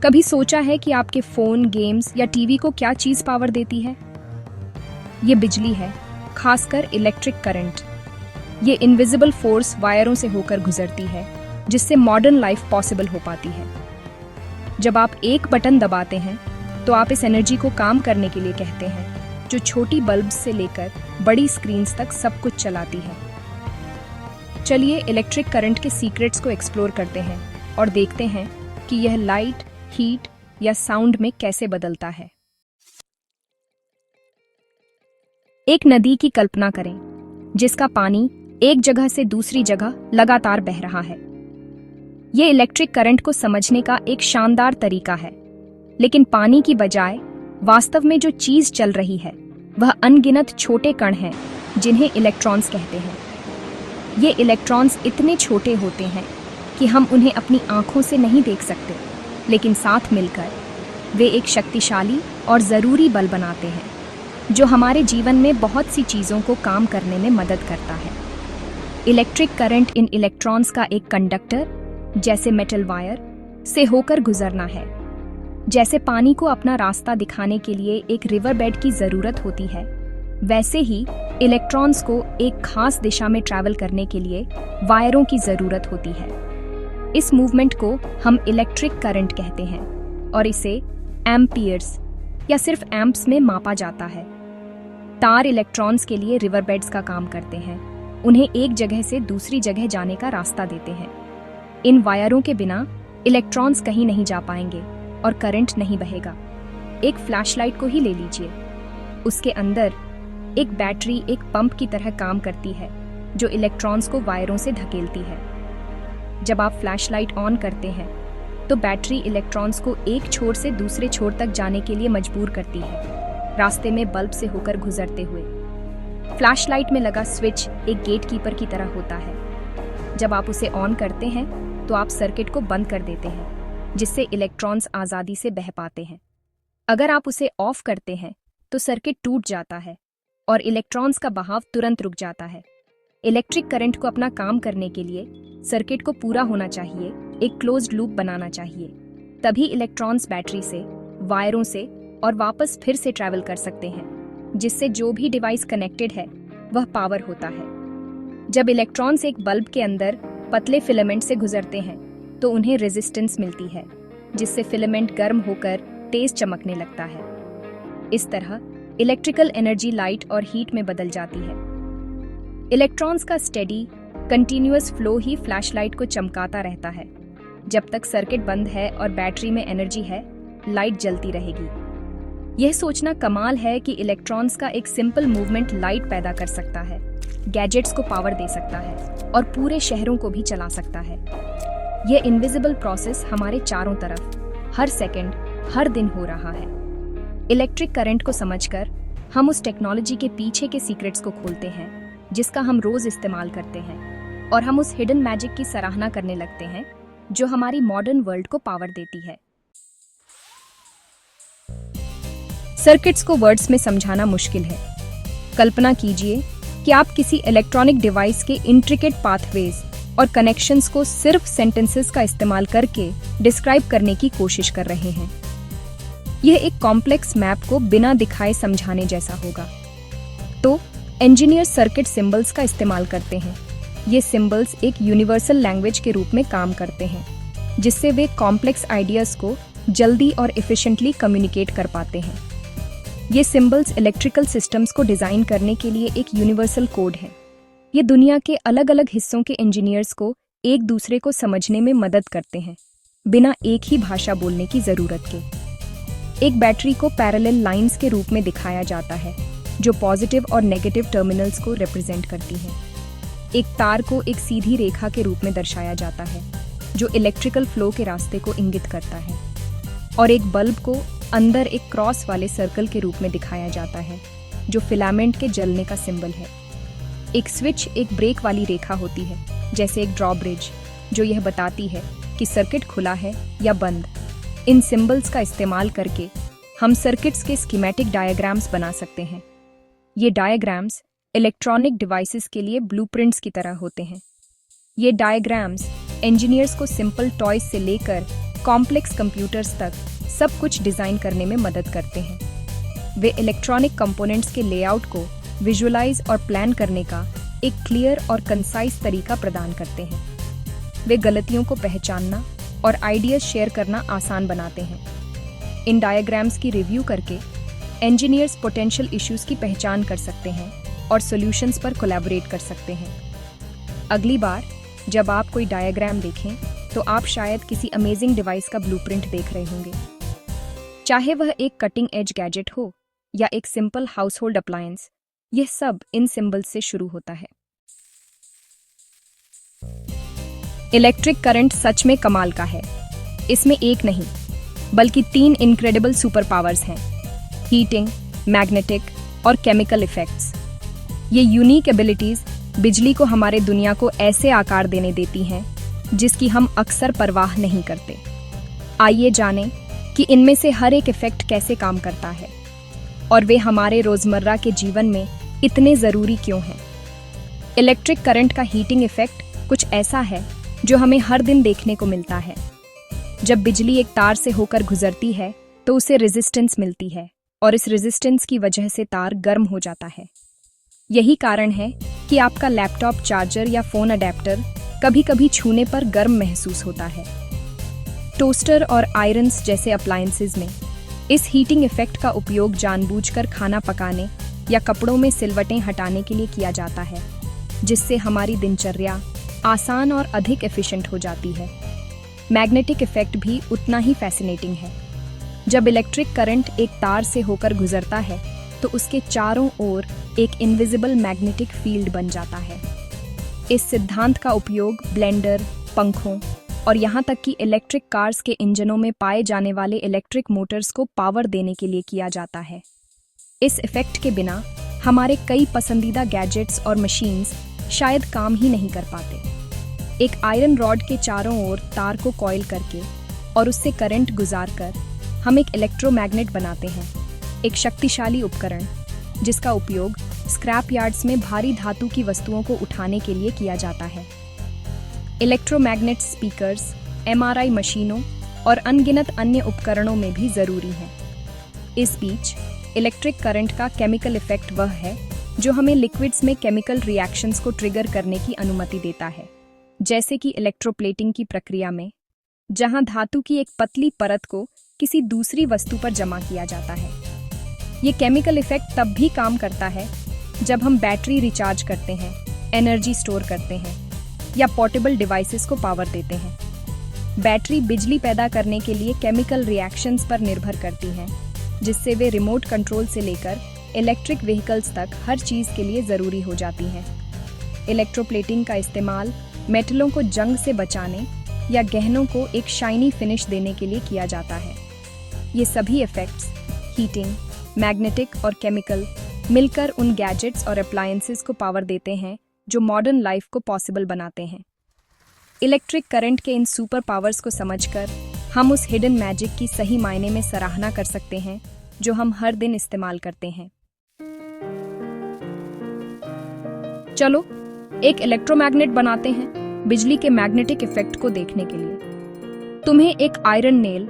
कभी सोचा है कि आपके फोन, गेम्स या टीवी को क्या चीज पावर देती है? ये बिजली है, खासकर इलेक्ट्रिक करंट। ये इनविजिबल फोर्स वायरों से होकर गुजरती है, जिससे मॉडर्न लाइफ पॉसिबल हो पाती है। जब आप एक बटन दबाते हैं, तो आप इस एनर्जी को काम करने के लिए कहते हैं, जो छोटी बल्ब से लेकर बड़ी स्क्रीन्स तक सब कुछ चलाती है। चलिए इलेक्ट्रिक करंट के सीक्रेट्स को एक्सप्लोर करते हैं और देखते हैं कि यह लाइट, हीट या साउंड में कैसे बदलता है। एक नदी की कल्पना करें, जिसका पानी एक जगह से दूसरी जगह लगातार बह रहा है। यह इलेक्ट्रिक करंट को समझने का एक शानदार तरीका है, लेकिन पानी की बजाय वास्तव में जो चीज चल रही है वह अनगिनत छोटे कण हैं, जिन्हें इलेक्ट्रॉन्स कहते हैं। ये इलेक्ट्रॉन्स इतने छोटे होते हैं कि हम उन्हें अपनी आंखों से नहीं देख सकते, लेकिन साथ मिलकर वे एक शक्तिशाली और ज़रूरी बल बनाते हैं, जो हमारे जीवन में बहुत सी चीज़ों को काम करने में मदद करता है। इलेक्ट्रिक करंट इन इलेक्ट्रॉन्स का एक कंडक्टर, जैसे मेटल वायर, से होकर गुजरना है। जैसे पानी को अपना रास्ता दिखाने के लिए एक रिवर बेड की ज़रूरत होती है, वैसे ही इलेक्ट्रॉन्स को एक खास दिशा में ट्रैवल करने के लिए वायरों की ज़रूरत होती है। इस मूवमेंट को हम इलेक्ट्रिक करंट कहते हैं और इसे एम्पियर्स या सिर्फ एम्प्स में मापा जाता है। तार इलेक्ट्रॉन्स के लिए रिवर बेड्स का काम करते हैं, उन्हें एक जगह से दूसरी जगह जाने का रास्ता देते हैं। इन वायरों के बिना इलेक्ट्रॉन्स कहीं नहीं जा पाएंगे और करंट नहीं बहेगा। एक फ्लैशलाइट को ही ले लीजिए, उसके अंदर एक बैटरी एक पंप की तरह काम करती है, जो इलेक्ट्रॉन्स को वायरों से धकेलती है। जब आप फ्लैशलाइट ऑन करते हैं, तो बैटरी इलेक्ट्रॉन्स को एक छोर से दूसरे छोर तक जाने के लिए मजबूर करती है, रास्ते में बल्ब से होकर गुजरते हुए। फ्लैशलाइट में लगा स्विच एक गेटकीपर की तरह होता है। जब आप उसे ऑन करते हैं, तो आप सर्किट को बंद कर देते हैं, जिससे इलेक्ट्रॉन्स आज़ादी से बह पाते हैं। अगर आप उसे ऑफ करते हैं, तो सर्किट टूट जाता है और इलेक्ट्रॉन्स का बहाव तुरंत रुक जाता है। इलेक्ट्रिक करंट को अपना काम करने के लिए सर्किट को पूरा होना चाहिए, एक क्लोज्ड लूप बनाना चाहिए। तभी इलेक्ट्रॉन्स बैटरी से, वायरों से और वापस फिर से ट्रैवल कर सकते हैं, जिससे जो भी डिवाइस कनेक्टेड है वह पावर होता है। जब इलेक्ट्रॉन्स एक बल्ब के अंदर पतले फिलामेंट से गुजरते हैं, तो उन्हें रेजिस्टेंस मिलती है, जिससे फिलामेंट गर्म होकर तेज चमकने लगता है। इस तरह इलेक्ट्रिकल एनर्जी लाइट और हीट में बदल जाती है। इलेक्ट्रॉन्स का स्टेडी, कंटिन्यूअस फ्लो ही फ्लैशलाइट को चमकाता रहता है। जब तक सर्किट बंद है और बैटरी में एनर्जी है, लाइट जलती रहेगी। यह सोचना कमाल है कि इलेक्ट्रॉन्स का एक सिंपल मूवमेंट लाइट पैदा कर सकता है, गैजेट्स को पावर दे सकता है और पूरे शहरों को भी चला सकता है। यह इनविजिबल प्रोसेस हमारे चारों तरफ, हर सेकंड, हर दिन हो रहा है। इलेक्ट्रिक करंट को समझकर हम उस टेक्नोलॉजी के पीछे के सीक्रेट्स को खोलते हैं, जिसका हम रोज इस्तेमाल करते हैं, और हम उस हिडन मैजिक की सराहना करने लगते हैं, जो हमारी मॉडर्न वर्ल्ड को पावर देती है। सर्किट्स को वर्ड्स में समझाना मुश्किल है। कल्पना कीजिए कि आप किसी इलेक्ट्रॉनिक डिवाइस के इंट्रिकेट पाथवेज और कनेक्शंस को सिर्फ सेंटेंसेस का इस्तेमाल करके डिस्क्राइब करने की कोशिश कर रहे हैं। यह एक कॉम्प्लेक्स मैप को बिना दिखाए समझाने जैसा होगा। तो इंजीनियर सर्किट सिंबल्स का इस्तेमाल करते हैं। ये सिंबल्स एक यूनिवर्सल लैंग्वेज के रूप में काम करते हैं, जिससे वे कॉम्प्लेक्स आइडियाज को जल्दी और एफिशिएंटली कम्युनिकेट कर पाते हैं। ये सिंबल्स इलेक्ट्रिकल सिस्टम्स को डिजाइन करने के लिए एक यूनिवर्सल कोड है। ये दुनिया के अलग अलग हिस्सों के इंजीनियर्स को एक दूसरे को समझने में मदद करते हैं, बिना एक ही भाषा बोलने की जरूरत के। एक बैटरी को पैरेलल लाइंस के रूप में दिखाया जाता है, जो पॉजिटिव और नेगेटिव टर्मिनल्स को रिप्रेजेंट करती है। एक तार को एक सीधी रेखा के रूप में दर्शाया जाता है, जो इलेक्ट्रिकल फ्लो के रास्ते को इंगित करता है। और एक बल्ब को अंदर एक क्रॉस वाले सर्कल के रूप में दिखाया जाता है, जो फिलामेंट के जलने का सिंबल है। एक स्विच एक ब्रेक वाली रेखा होती है, जैसे एक ड्रॉब्रिज, जो यह बताती है कि सर्किट खुला है या बंद। इन सिंबल्स का इस्तेमाल करके हम सर्किट्स के स्कीमेटिक डायग्राम्स बना सकते हैं। ये डायग्राम्स इलेक्ट्रॉनिक डिवाइसेस के लिए ब्लूप्रिंट्स की तरह होते हैं। ये डायग्राम्स इंजीनियर्स को सिंपल टॉयज से लेकर कॉम्प्लेक्स कंप्यूटर्स तक सब कुछ डिजाइन करने में मदद करते हैं। वे इलेक्ट्रॉनिक कंपोनेंट्स के लेआउट को विजुअलाइज और प्लान करने का एक क्लियर और कंसाइज तरीका प्रदान करते हैं। वे गलतियों को पहचानना और आइडियाज शेयर करना आसान बनाते हैं। इन डायग्राम्स की रिव्यू करके इंजीनियर्स पोटेंशियल इश्यूज की पहचान कर सकते हैं और सॉल्यूशंस पर कोलैबोरेट कर सकते हैं। अगली बार जब आप कोई डायग्राम देखें तो आप शायद किसी अमेजिंग डिवाइस का ब्लूप्रिंट देख रहे होंगे। चाहे वह एक कटिंग एज गैजेट हो या एक सिंपल हाउसहोल्ड अप्लायंस, यह सब इन सिंबल्स से शुरू होता है। इलेक्ट्रिक करंट सच में कमाल का है। इसमें एक नहीं बल्कि 3 इनक्रेडिबल सुपर पावर्स हैं: हीटिंग, मैग्नेटिक और केमिकल इफेक्ट्स। ये यूनिक एबिलिटीज बिजली को हमारे दुनिया को ऐसे आकार देने देती हैं जिसकी हम अक्सर परवाह नहीं करते। आइए जानें कि इनमें से हर एक इफेक्ट कैसे काम करता है और वे हमारे रोजमर्रा के जीवन में इतने जरूरी क्यों हैं। इलेक्ट्रिक करंट का हीटिंग इफेक्ट कुछ ऐसा है जो हमें हर दिन देखने को मिलता है। जब बिजली एक तार से होकर गुजरती है तो उसे रेजिस्टेंस मिलती है और इस रेजिस्टेंस की वजह से तार गर्म हो जाता है। यही कारण है कि आपका लैपटॉप चार्जर या फोन अडेप्टर कभी-कभी छूने पर गर्म महसूस होता है। टोस्टर और आयरन्स जैसे अप्लायंसेस में इस हीटिंग इफेक्ट का उपयोग जानबूझकर खाना पकाने या कपड़ों में सिलवटें हटाने के लिए किया जाता है, जिससे हमारी दिनचर्या आसान और अधिक एफिशिएंट हो जाती है। मैग्नेटिक इफेक्ट भी उतना ही फैसिनेटिंग है। जब इलेक्ट्रिक करंट एक तार से होकर गुजरता है तो उसके चारों ओर एक इनविजिबल मैग्नेटिक फील्ड बन जाता है। इस सिद्धांत का उपयोग ब्लेंडर, पंखों और यहाँ तक कि इलेक्ट्रिक कार्स के इंजनों में पाए जाने वाले इलेक्ट्रिक मोटर्स को पावर देने के लिए किया जाता है। इस इफेक्ट के बिना हमारे कई पसंदीदा गैजेट्स और मशीन्स शायद काम ही नहीं कर पाते। एक आयरन रॉड के चारों ओर तार को कॉइल करके और उससे करंट गुजारकर हम एक इलेक्ट्रोमैग्नेट बनाते हैं, एक शक्तिशाली उपकरण जिसका उपयोग स्क्रैप यार्ड्स में भारी धातु की वस्तुओं को उठाने के लिए किया जाता है। इलेक्ट्रोमैग्नेट स्पीकर्स, एमआरआई मशीनों और अनगिनत अन्य उपकरणों में भी जरूरी हैं। इस बीच इलेक्ट्रिक करंट का केमिकल इफेक्ट वह है जो हमें लिक्विड्स में केमिकल रिएक्शंस को ट्रिगर करने की अनुमति देता है, जैसे कि इलेक्ट्रोप्लेटिंग की प्रक्रिया में, जहां धातु की एक पतली परत को किसी दूसरी वस्तु पर जमा किया जाता है। ये केमिकल इफेक्ट तब भी काम करता है जब हम बैटरी रिचार्ज करते हैं, एनर्जी स्टोर करते हैं या पोर्टेबल डिवाइसेस को पावर देते हैं। बैटरी बिजली पैदा करने के लिए केमिकल रिएक्शंस पर निर्भर करती हैं, जिससे वे रिमोट कंट्रोल से लेकर इलेक्ट्रिक व्हीकल्स तक हर चीज़ के लिए ज़रूरी हो जाती हैं। इलेक्ट्रोप्लेटिंग का इस्तेमाल मेटलों को जंग से बचाने या गहनों को एक शाइनी फिनिश देने के लिए किया जाता है। ये सभी इफेक्ट्स, हीटिंग, मैग्नेटिक और केमिकल, मिलकर उन गैजेट्स और अप्लायंसेस को पावर देते हैं जो मॉडर्न लाइफ को पॉसिबल बनाते हैं। इलेक्ट्रिक करंट के इन सुपर पावर्स को समझकर हम उस हिडन मैजिक की सही मायने में सराहना कर सकते हैं जो हम हर दिन इस्तेमाल करते हैं। चलो एक इलेक्ट्रोमैग्नेट बनाते हैं बिजली के मैग्नेटिक इफेक्ट को देखने के लिए। तुम्हें एक आयरन नेल,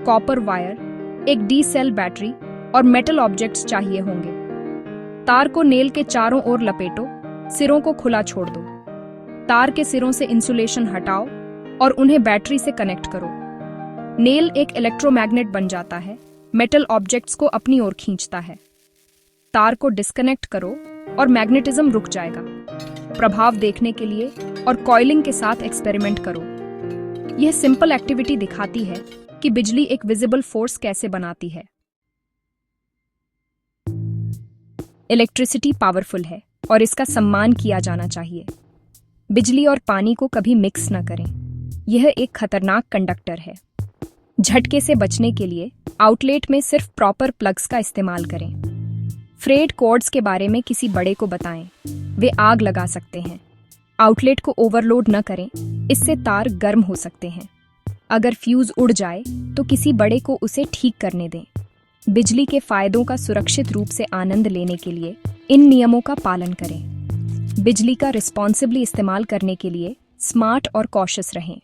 कॉपर वायर, एक डी सेल बैटरी और मेटल ऑब्जेक्ट्स चाहिए होंगे। तार को नेल के चारों ओर लपेटो, सिरों को खुला छोड़ दो। तार के सिरों से इंसुलेशन हटाओ और उन्हें बैटरी से कनेक्ट करो। नेल एक इलेक्ट्रोमैग्नेट बन जाता है, मेटल ऑब्जेक्ट्स को अपनी ओर खींचता है। तार को डिस्कनेक्ट करो और मैग्नेटिज्म रुक जाएगा। प्रभाव देखने के लिए और कॉइलिंग के साथ एक्सपेरिमेंट करो। यह सिंपल एक्टिविटी दिखाती है कि बिजली एक विजिबल फोर्स कैसे बनाती है। इलेक्ट्रिसिटी पावरफुल है और इसका सम्मान किया जाना चाहिए। बिजली और पानी को कभी मिक्स न करें। यह एक खतरनाक कंडक्टर है। झटके से बचने के लिए आउटलेट में सिर्फ प्रॉपर प्लग्स का इस्तेमाल करें। फ्रेड कॉर्ड्स के बारे में किसी बड़े को बताएं, वे आग लगा सकते हैं। आउटलेट को ओवरलोड न करें, इससे तार गर्म हो सकते हैं। अगर फ्यूज उड़ जाए तो किसी बड़े को उसे ठीक करने दें। बिजली के फायदों का सुरक्षित रूप से आनंद लेने के लिए इन नियमों का पालन करें। बिजली का रिस्पॉन्सिबली इस्तेमाल करने के लिए स्मार्ट और कॉशियस रहें।